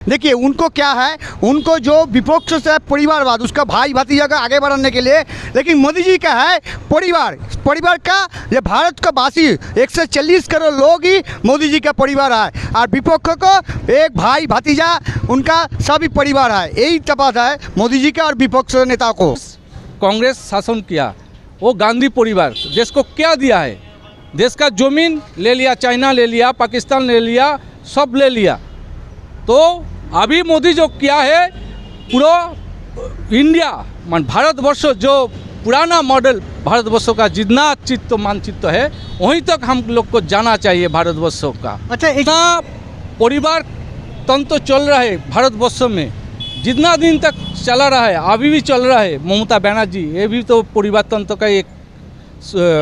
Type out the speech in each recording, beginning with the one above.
देखिए उनको क्या है, उनको जो विपक्ष से परिवारवाद, उसका भाई भतीजा का आगे बढ़ाने के लिए, लेकिन मोदी जी का है परिवार का, ये भारत का वासी 140 करोड़ लोग ही मोदी जी का परिवार है, और विपक्ष को एक भाई भतीजा उनका सभी परिवार है। यही तफावत है मोदी जी का और विपक्ष नेता को। कांग्रेस शासन किया, वो गांधी परिवार देश को क्या दिया है? देश का जमीन ले लिया, चाइना ले लिया, पाकिस्तान ले लिया, सब ले लिया। तो अभी मोदी जो किया है, पूरा इंडिया मान भारतवर्ष जो पुराना मॉडल भारतवर्षों का जितना चित्त मानचित्र है वहीं तक हम लोग को जाना चाहिए भारतवर्षों का। अच्छा, इतना परिवार तंत्र चल रहा है भारतवर्ष में, जितना दिन तक चला रहा है, अभी भी चल रहा है। ममता बनर्जी, ये भी तो परिवार तंत्र का एक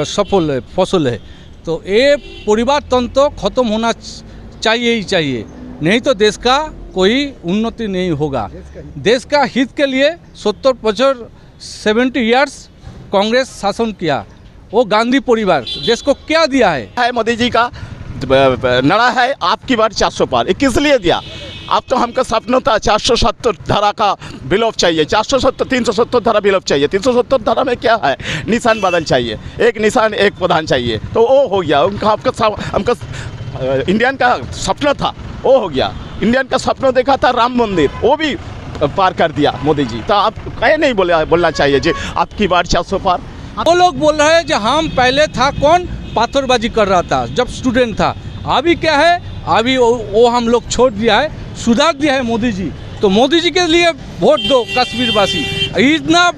सफल फसल है। तो ये परिवार तंत्र खत्म होना चाहिए ही चाहिए, नहीं तो देश का कोई उन्नति नहीं होगा। देश का हित के लिए 70 ईयर्स कांग्रेस शासन किया, वो गांधी परिवार देश को क्या दिया है? मोदी जी का नड़ा है आपकी बार 400 पार, किस लिए दिया? अब तो हमका सपना था 470 धारा का विलोप चाहिए, 370 धारा विलोप चाहिए। 370 धारा में क्या है? निशान बदल चाहिए, एक निशान एक प्रधान चाहिए, तो वो हो गया। उनका हमका इंडियन का सपना था, वो हो गया। इंडियन का सपना देखा था राम मंदिर, वो भी पार कर दिया मोदी जी। तो आप कहे नहीं बोलना चाहिए जी आपकी बार 400 पार। वो लोग बोल रहे हैं जो हम पहले था कौन पाथरबाजी कर रहा था जब स्टूडेंट था, अभी क्या है? अभी वो हम लोग छोड़ दिया है, सुधार दिया है मोदी जी। तो मोदी जी के लिए वोट दो कश्मीर वासी। इतना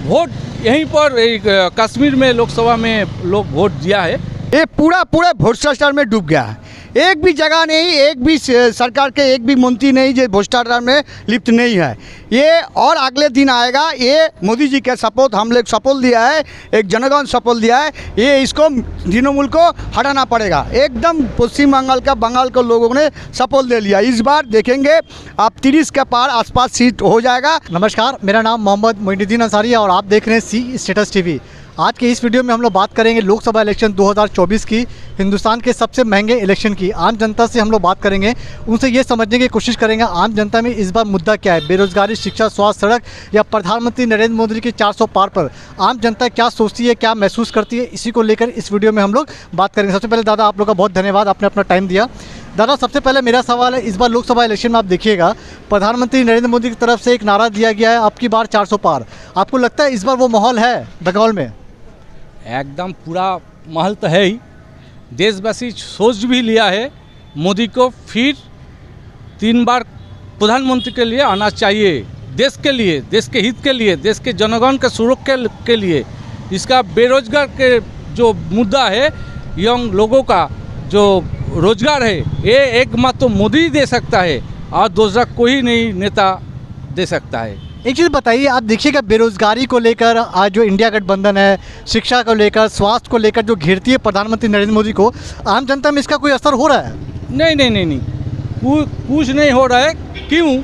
वोट यहीं पर कश्मीर में लोकसभा में लोग वोट दिया है। ये पूरा भ्रष्टाचार में डूब गया है। एक भी जगह नहीं, एक भी सरकार के एक भी मंत्री नहीं जो भ्रष्टाचार में लिप्त नहीं है। ये और अगले दिन आएगा। ये मोदी जी का शपथ हम लोग शपथ दिया है, एक जनगण शपथ दिया है, ये इसको तृणमूल को हटाना पड़ेगा। एकदम पश्चिम बंगाल के लोगों ने शपथ ले लिया। इस बार देखेंगे आप 30 के पार आसपास सीट हो जाएगा। नमस्कार, मेरा नाम मोहम्मद मोइनुद्दीन अंसारी है और आप देख रहे हैं सी स्टेटस टीवी। आज के इस वीडियो में हम लोग बात करेंगे लोकसभा इलेक्शन 2024 की, हिंदुस्तान के सबसे महंगे इलेक्शन की। आम जनता से हम लोग बात करेंगे, उनसे ये समझने की कोशिश करेंगे आम जनता में इस बार मुद्दा क्या है। बेरोजगारी, शिक्षा, स्वास्थ्य, सड़क या प्रधानमंत्री नरेंद्र मोदी की 400 पार पर आम जनता क्या सोचती है, क्या महसूस करती है, इसी को लेकर इस वीडियो में हम लोग बात करेंगे। सबसे पहले दादा आप लोग का बहुत धन्यवाद, आपने अपना टाइम दिया। दादा सबसे पहले मेरा सवाल है, इस बार लोकसभा इलेक्शन में आप देखिएगा प्रधानमंत्री नरेंद्र मोदी की तरफ से एक नारा दिया गया है, आपकी बार 400 पार। आपको लगता है इस बार वो माहौल है बंगाल में? एकदम पूरा महल तो है ही। देशवासी सोच भी लिया है मोदी को फिर 3 बार प्रधानमंत्री के लिए आना चाहिए, देश के लिए, देश के हित के लिए, देश के जनगण के सुरक्षा के लिए। इसका बेरोजगार के जो मुद्दा है, यंग लोगों का जो रोजगार है, ये एकमात्र मोदी दे सकता है और दूसरा कोई नहीं नेता दे सकता है। एक चीज़ बताइए, आप देखिएगा बेरोजगारी को लेकर आज जो इंडिया गठबंधन है, शिक्षा को लेकर, स्वास्थ्य को लेकर जो घेरती है प्रधानमंत्री नरेंद्र मोदी को, आम जनता में इसका कोई असर हो रहा है? नहीं, कुछ नहीं हो रहा है। क्यों?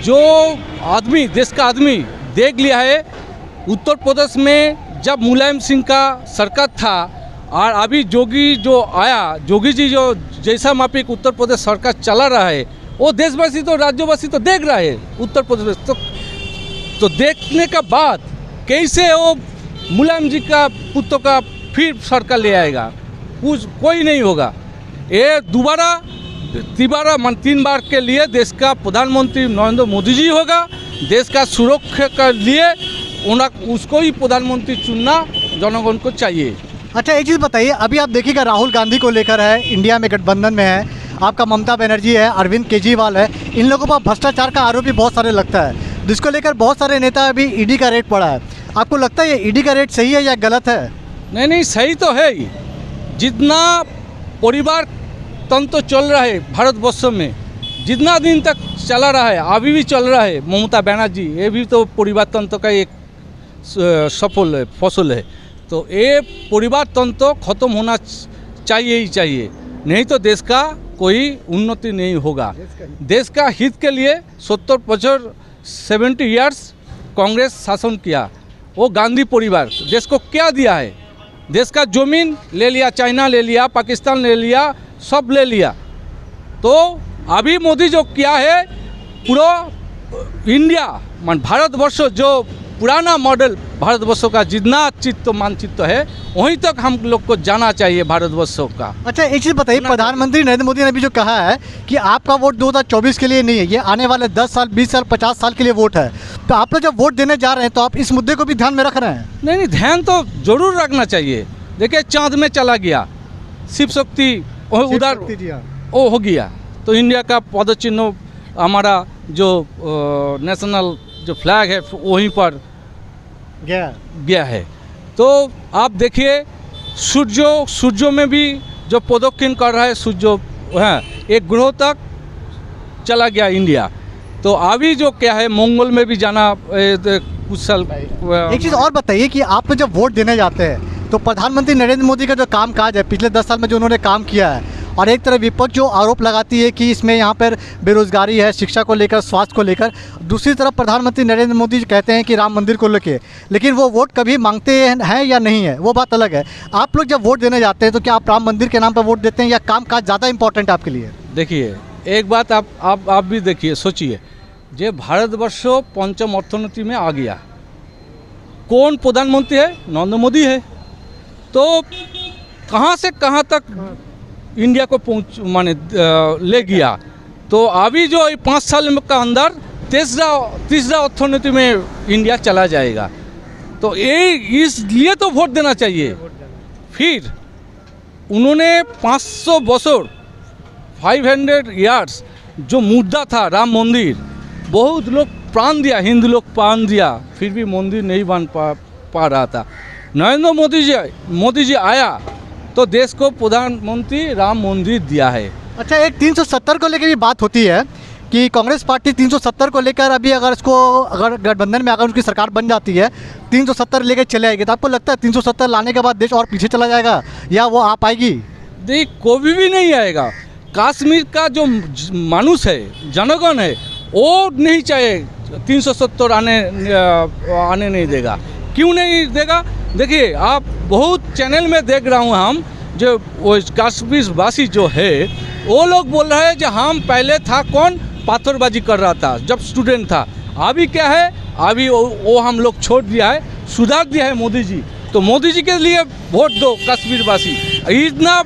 जो आदमी, देश का आदमी देख लिया है। उत्तर प्रदेश में जब मुलायम सिंह का सरकार था और अभी जोगी जो आया, जोगी जी जो जैसा माफिक उत्तर प्रदेश सरकार चला रहा है, वो देशवासी तो राज्यवासी तो देख रहा है उत्तर प्रदेश। तो देखने का बाद कैसे वो मुलायम जी का पुत्र का फिर सरकार ले आएगा? कोई नहीं होगा। ये दोबारा 3 बार के लिए देश का प्रधानमंत्री नरेंद्र मोदी जी होगा। देश का सुरक्षा के लिए उसको ही प्रधानमंत्री चुनना जनगण को चाहिए। अच्छा, एक चीज़ बताइए, अभी आप देखिएगा राहुल गांधी को लेकर है, इंडिया में गठबंधन में है, आपका ममता बनर्जी है, अरविंद केजरीवाल है, इन लोगों पर भ्रष्टाचार का आरोप भी बहुत सारे लगता है, जिसको लेकर बहुत सारे नेता अभी ईडी का रेट पड़ा है। आपको लगता है ये ईडी का रेट सही है या गलत है? नहीं, सही तो है ही। जितना परिवार तंत्र चल रहा है भारतवर्ष में, जितना दिन तक चला रहा है, अभी भी चल रहा है। ममता बनर्जी, ये भी तो परिवार तंत्र का एक सफल फसल है। तो ये परिवार तंत्र खत्म होना चाहिए ही चाहिए, नहीं तो देश का कोई उन्नति नहीं होगा। देश का हित के लिए 70 ईयर्स कांग्रेस शासन किया, वो गांधी परिवार देश को क्या दिया है? देश का जमीन ले लिया, चाइना ले लिया, पाकिस्तान ले लिया, सब ले लिया। तो अभी मोदी जो किया है पूरा इंडिया मान भारतवर्ष जो पुराना मॉडल भारतवर्षों का जितना चित्त मानचित्र है वहीं तक हम लोग को जाना चाहिए भारतवर्षों का। अच्छा एक चीज़ बताइए, प्रधानमंत्री नरेंद्र मोदी ने भी जो कहा है कि आपका वोट 2024 के लिए नहीं है, ये आने वाले 10 साल 20 साल 50 साल के लिए वोट है, तो आप लोग जब वोट देने जा रहे हैं तो आप इस मुद्दे को भी ध्यान में रख रहे हैं? नहीं, ध्यान तो जरूर रखना चाहिए। देखिए चाँद में चला गया, शिव शक्ति उधर वो हो गया, तो इंडिया का पद चिन्ह हमारा जो नेशनल जो फ्लैग है वहीं पर गया है। तो आप देखिए सूर्यों में भी जो प्रदक्षिण कर रहा है सूर्य है, एक ग्रह तक चला गया इंडिया। तो अभी जो क्या है मंगल में भी जाना कुछ साल। एक चीज़ और बताइए कि आप लोग जब वोट देने जाते हैं तो प्रधानमंत्री नरेंद्र मोदी का जो काम काज है पिछले 10 साल में जो उन्होंने काम किया है, और एक तरफ विपक्ष जो आरोप लगाती है कि इसमें यहाँ पर बेरोजगारी है, शिक्षा को लेकर, स्वास्थ्य को लेकर, दूसरी तरफ प्रधानमंत्री नरेंद्र मोदी कहते हैं कि राम मंदिर को लेकर, लेकिन वो वोट कभी मांगते हैं या नहीं है वो बात अलग है। आप लोग जब वोट देने जाते हैं तो क्या आप राम मंदिर के नाम पर वोट देते हैं या काम काज ज़्यादा इंपॉर्टेंट है आपके लिए? देखिए एक बात आप भी देखिए, सोचिए, जो भारतवर्ष पंचम अर्थनीति में आ गया, कौन प्रधानमंत्री है? नरेंद्र मोदी है। तो कहाँ से कहाँ तक इंडिया को माने ले गया। तो अभी जो 5 साल का अंदर तीसरा अर्थनीति में इंडिया चला जाएगा। तो ये इसलिए तो वोट देना चाहिए। फिर उन्होंने 500 बरस 500 ईयर्स जो मुद्दा था राम मंदिर, बहुत लोग प्राण दिया, हिंदू लोग प्राण दिया, फिर भी मंदिर नहीं बन पा रहा था। नरेंद्र मोदी जी आया तो देश को प्रधानमंत्री राम मंदिर दिया है। अच्छा एक 370 को लेकर भी बात होती है कि कांग्रेस पार्टी 370 को लेकर अभी अगर गठबंधन में अगर उनकी सरकार बन जाती है 370 लेकर चले आएगी, तो आपको लगता है 370 लाने के बाद देश और पीछे चला जाएगा या वो आ पाएगी? देख कोई भी नहीं आएगा। कश्मीर का जो मानुष है, जनगण है, वो नहीं चाहे 370 आने नहीं देगा। क्यों नहीं देगा? देखिए आप बहुत चैनल में देख रहा हूँ, हम जो वो कश्मीर वासी जो है वो लोग बोल रहे हैं कि हम पहले था कौन पत्थरबाजी कर रहा था जब स्टूडेंट था, अभी क्या है, अभी वो हम लोग छोड़ दिया है, सुधार दिया है मोदी जी। तो मोदी जी के लिए वोट दो कश्मीर वासी। इतना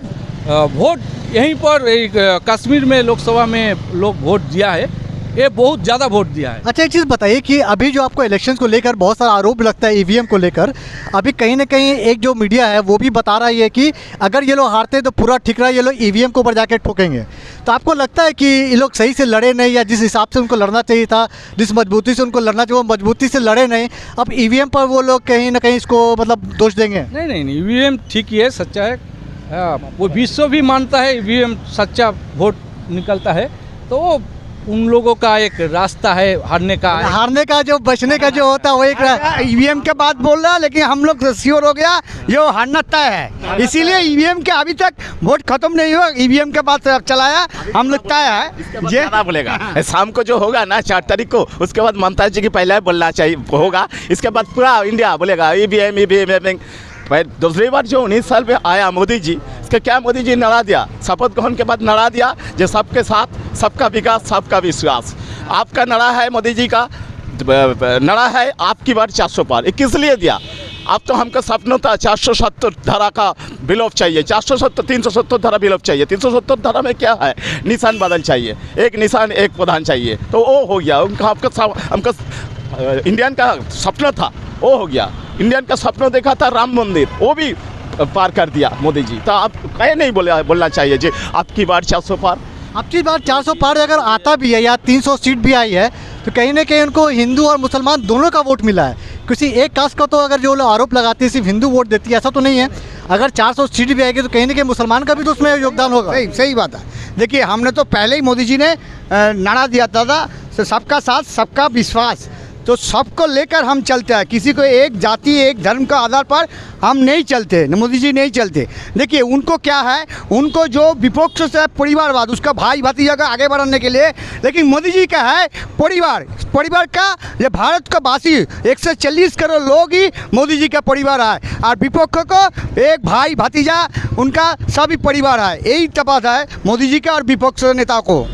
वोट यहीं पर कश्मीर में लोकसभा में लोग वोट दिया है, ये बहुत ज़्यादा वोट दिया है। अच्छा एक चीज़ बताइए कि अभी जो आपको इलेक्शंस को लेकर बहुत सारा आरोप लगता है ईवीएम को लेकर, अभी कहीं ना कहीं एक जो मीडिया है वो भी बता रहा है कि अगर ये लोग हारते तो पूरा ठीक रहा, ये लोग ईवीएम को ऊपर जाके ठोकेंगे। तो आपको लगता है कि ये लोग सही से लड़े नहीं, या जिस हिसाब से उनको लड़ना चाहिए था, जिस मजबूती से उनको लड़ना चाहिए वो मजबूती से लड़े नहीं, अब ईवीएम पर वो लोग कहीं ना कहीं इसको मतलब दोष देंगे? नहीं, ईवीएम ठीक ही है, सच्चा है। वो विश्व भी मानता है ईवीएम सच्चा वोट निकलता है। तो उन लोगों का एक रास्ता है हारने का जो बचने का जो होता है वो एक ईवीएम के बाद बोल रहा है, लेकिन हम लोग श्योर हो गया ये हारना तय है, इसीलिए ईवीएम के अभी तक वोट खत्म नहीं हुआ, ईवीएम के बाद चलाया हम लोग तय है। ये बोलेगा शाम को जो होगा ना 4 तारीख को, उसके बाद ममता जी की पहले बोलना चाहिए होगा, इसके बाद पूरा इंडिया बोलेगा ईवीएम। दूसरी बार जो 19 साल में आया मोदी जी, इसका क्या मोदी जी नड़ा दिया, शपथ ग्रहण के बाद नड़ा दिया जो सबके साथ सबका विकास सबका विश्वास। आपका नड़ा है, मोदी जी का नड़ा है आपकी बार 400 पार। किस लिए दिया? अब तो हमको सपनों था 470 धारा का विलोप चाहिए, 370 धारा विलोप चाहिए। 370 धारा में क्या है, निशान बदल चाहिए, एक निशान एक प्रधान चाहिए, तो वो हो गया। उनका हमको इंडियन का सपना था वो हो गया। इंडियन का सपना देखा था राम मंदिर, वो भी पार कर दिया मोदी जी। तो आप कहीं नहीं बोलना चाहिए जी आपकी बार 400 पार। आपकी बार 400 पार अगर आता भी है या 300 सीट भी आई है तो कहीं ना कहीं उनको हिंदू और मुसलमान दोनों का वोट मिला है। किसी एक कास्ट का तो अगर जो लोग आरोप लगाते हैं सिर्फ हिंदू वोट देती है, ऐसा तो नहीं है। अगर 400 सीट भी आएगी तो कहीं ना कहीं मुसलमान का भी तो उसमें योगदान होगा। सही बात है। देखिए हमने तो पहले ही मोदी जी ने नारा दिया था सबका साथ सबका विश्वास, तो सबको लेकर हम चलते हैं, किसी को एक जाति एक धर्म का आधार पर हम नहीं चलते, मोदी जी नहीं चलते। देखिए उनको क्या है, उनको जो विपक्ष से परिवारवाद, उसका भाई भतीजा का आगे बढ़ाने के लिए, लेकिन मोदी जी का है परिवार का, ये भारत का वासी 140 करोड़ लोग ही मोदी जी का परिवार है, और विपक्ष को एक भाई भतीजा उनका सभी परिवार है। यही तफावत है मोदी जी का और विपक्ष नेता को।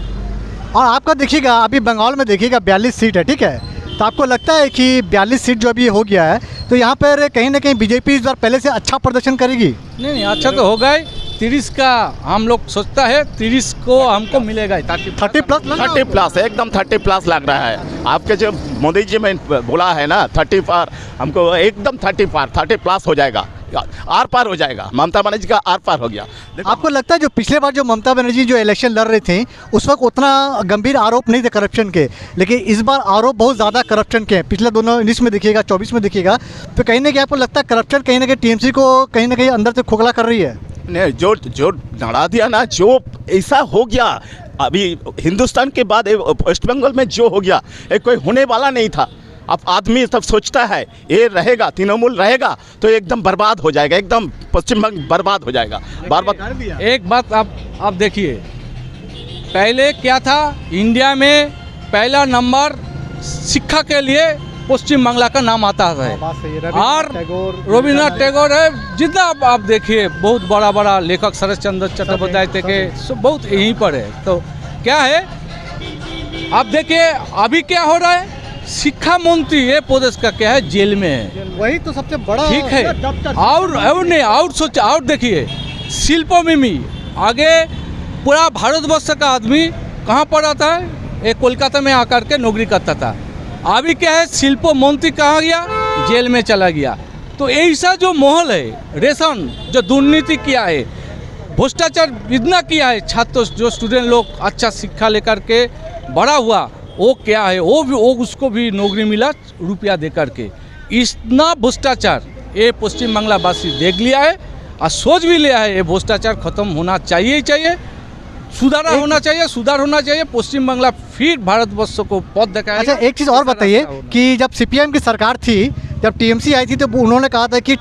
और आपका देखिएगा अभी बंगाल में देखिएगा 42 सीट है, ठीक है। तो आपको लगता है कि 42 सीट जो अभी हो गया है तो यहाँ पर कहीं ना कहीं बीजेपी इस बार पहले से अच्छा प्रदर्शन करेगी? नहीं, अच्छा तो होगा ही। 30 का हम लोग सोचता है, 30 को हमको मिलेगा ही। 30 प्लस 30 प्लस एकदम 30 प्लस लग रहा है। आपके जो मोदी जी में बोला है ना 30 पार, हमको एकदम 30 प्लस हो जाएगा, आर पार हो जाएगा। ममता बनर्जी का आर पार हो गया। आपको लगता है जो पिछले बार जो ममता बनर्जी जो इलेक्शन लड़ रहे थे उस वक्त उतना गंभीर आरोप नहीं थे करप्शन के, लेकिन इस बार आरोप बहुत ज़्यादा करप्शन के हैं। पिछले दोनों 19 में देखिएगा, 24 में देखिएगा, तो कहीं ना कहीं आपको लगता है करप्शन कहीं ना कहीं टीएमसी को कहीं ना कहीं अंदर से खोखला कर रही है? नहीं, जो लड़ा दिया ना, जो ऐसा हो गया अभी हिंदुस्तान के बाद वेस्ट बंगाल में जो हो गया, ये कोई होने वाला नहीं था। अब आदमी सब सोचता है ये रहेगा, तृणमूल रहेगा तो एकदम बर्बाद हो जाएगा, एकदम पश्चिम बंगाल बर्बाद हो जाएगा। बर्बाद। एक बात आप देखिए, पहले क्या था, इंडिया में पहला नंबर शिक्षा के लिए पश्चिम बांग्ला का नाम आता है। और रविन्द्रनाथ टैगोर है, जितना आप देखिए बहुत बड़ा बड़ा लेखक शरद चंद्र चट्टोपाध्याय थे के सब बहुत यहीं पर है। तो क्या है, आप देखिए अभी क्या हो रहा है, शिक्षा मंत्री ये प्रदेश का क्या है, जेल में है। वही तो सबसे बड़ा ठीक है। और नहीं, और सोच, और देखिए शिल्पो मिमी आगे पूरा भारतवर्ष का आदमी कहाँ पर आता है, एक कोलकाता में आकर के नौकरी करता था। अभी क्या है, शिल्पो मंत्री कहाँ गया, जेल में चला गया। तो ऐसा जो माहौल है, रेशन जो दुर्नीति किया है, भ्रष्टाचार इतना किया है, छात्र जो स्टूडेंट लोग अच्छा शिक्षा लेकर के बड़ा हुआ, वो क्या है, वो उसको भी नौकरी मिला रुपया दे करके। इतना भ्रष्टाचार ये पश्चिम बांग्ला वासी देख लिया है और सोच भी लिया है, ये भ्रष्टाचार खत्म होना चाहिए ही चाहिए, सुधार होना चाहिए। पश्चिम बांग्ला फिर भारतवर्ष को पथ दिखाएगा। अच्छा, एक चीज़ और बताइए कि जब सीपीएम की सरकार थी, जब टीएमसी आई थी, तो उन्होंने कहा था कि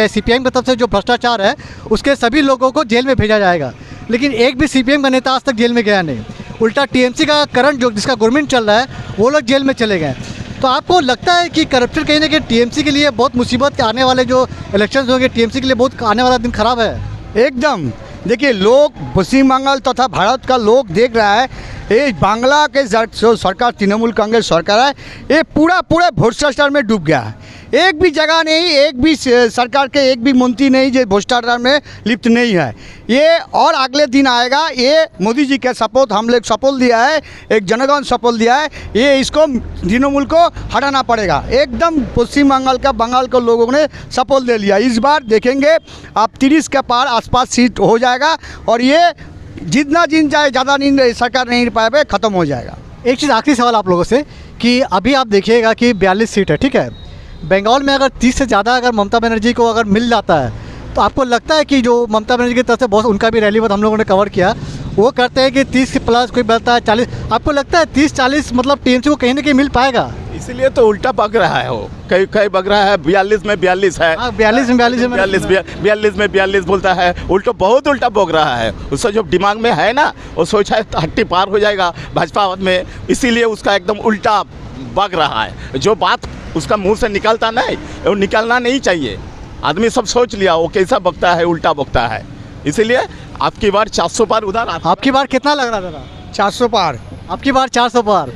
सीपीएम की तरफ से जो भ्रष्टाचार है उसके सभी लोगों को जेल में भेजा जाएगा, लेकिन एक भी सीपीएम का नेता आज तक जेल में गया नहीं। उल्टा टीएमसी का करंट जो जिसका गवर्नमेंट चल रहा है वो लोग जेल में चले गए। तो आपको लगता है कि करप्शन कहीं ना कहीं टीएमसी के लिए बहुत मुसीबत के आने वाले जो इलेक्शंस होंगे, टीएमसी के लिए बहुत आने वाला दिन खराब है? एकदम। देखिए, लोग पश्चिम बंगाल तथा भारत का लोग देख रहा है, ये बांग्ला के जो सरकार तृणमूल कांग्रेस सरकार है, ये पूरा भ्रष्टाचार में डूब गया है। एक भी जगह नहीं, एक भी सरकार के एक भी मंत्री नहीं जो भ्रष्टाचार में लिप्त नहीं है। ये और अगले दिन आएगा। ये मोदी जी का शपथ हम लोग शपथ दिया है, एक जनगण शपथ दिया है, ये इसको तृणमूल को हटाना पड़ेगा। एकदम पश्चिम बंगाल के लोगों ने शपथ ले लिया। इस बार देखेंगे आप 30 के पार आसपास सीट हो जाएगा और ये जितना दिन जाए ज़्यादा दिन सरकार नहीं पाए, ख़त्म हो जाएगा। एक चीज़ आखिरी सवाल आप लोगों से कि अभी आप देखिएगा कि 42 सीट है, ठीक है। बंगाल में अगर 30 से ज़्यादा अगर ममता बनर्जी को अगर मिल जाता है तो आपको लगता है कि जो ममता बनर्जी की तरफ से बहुत, उनका भी रैली बहुत हम लोगों ने कवर किया, वो कहते हैं कि 30 प्लस कोई बोलता है 40। आपको लगता है 30-40 मतलब टीएमसी को कहीं ना कहीं मिल पाएगा? इसीलिए तो उल्टा बग रहा है, वो कई बग रहा है। 42 में 42 है, 42 में 42 बोलता है, उल्टा बहुत उल्टा बग रहा है। उसका जो दिमाग में है ना, वो सोचा है 30 पार हो जाएगा भाजपा में, इसीलिए उसका एकदम उल्टा बग रहा है। जो बात उसका मुंह से निकलता नहीं, वो निकलना नहीं चाहिए। आदमी सब सोच लिया, वो कैसा बकता है, उल्टा बकता है। इसीलिए आपकी बार 400 पार उधर। आपकी बार कितना लग रहा था? 400 पार। आपकी बार 400 पार।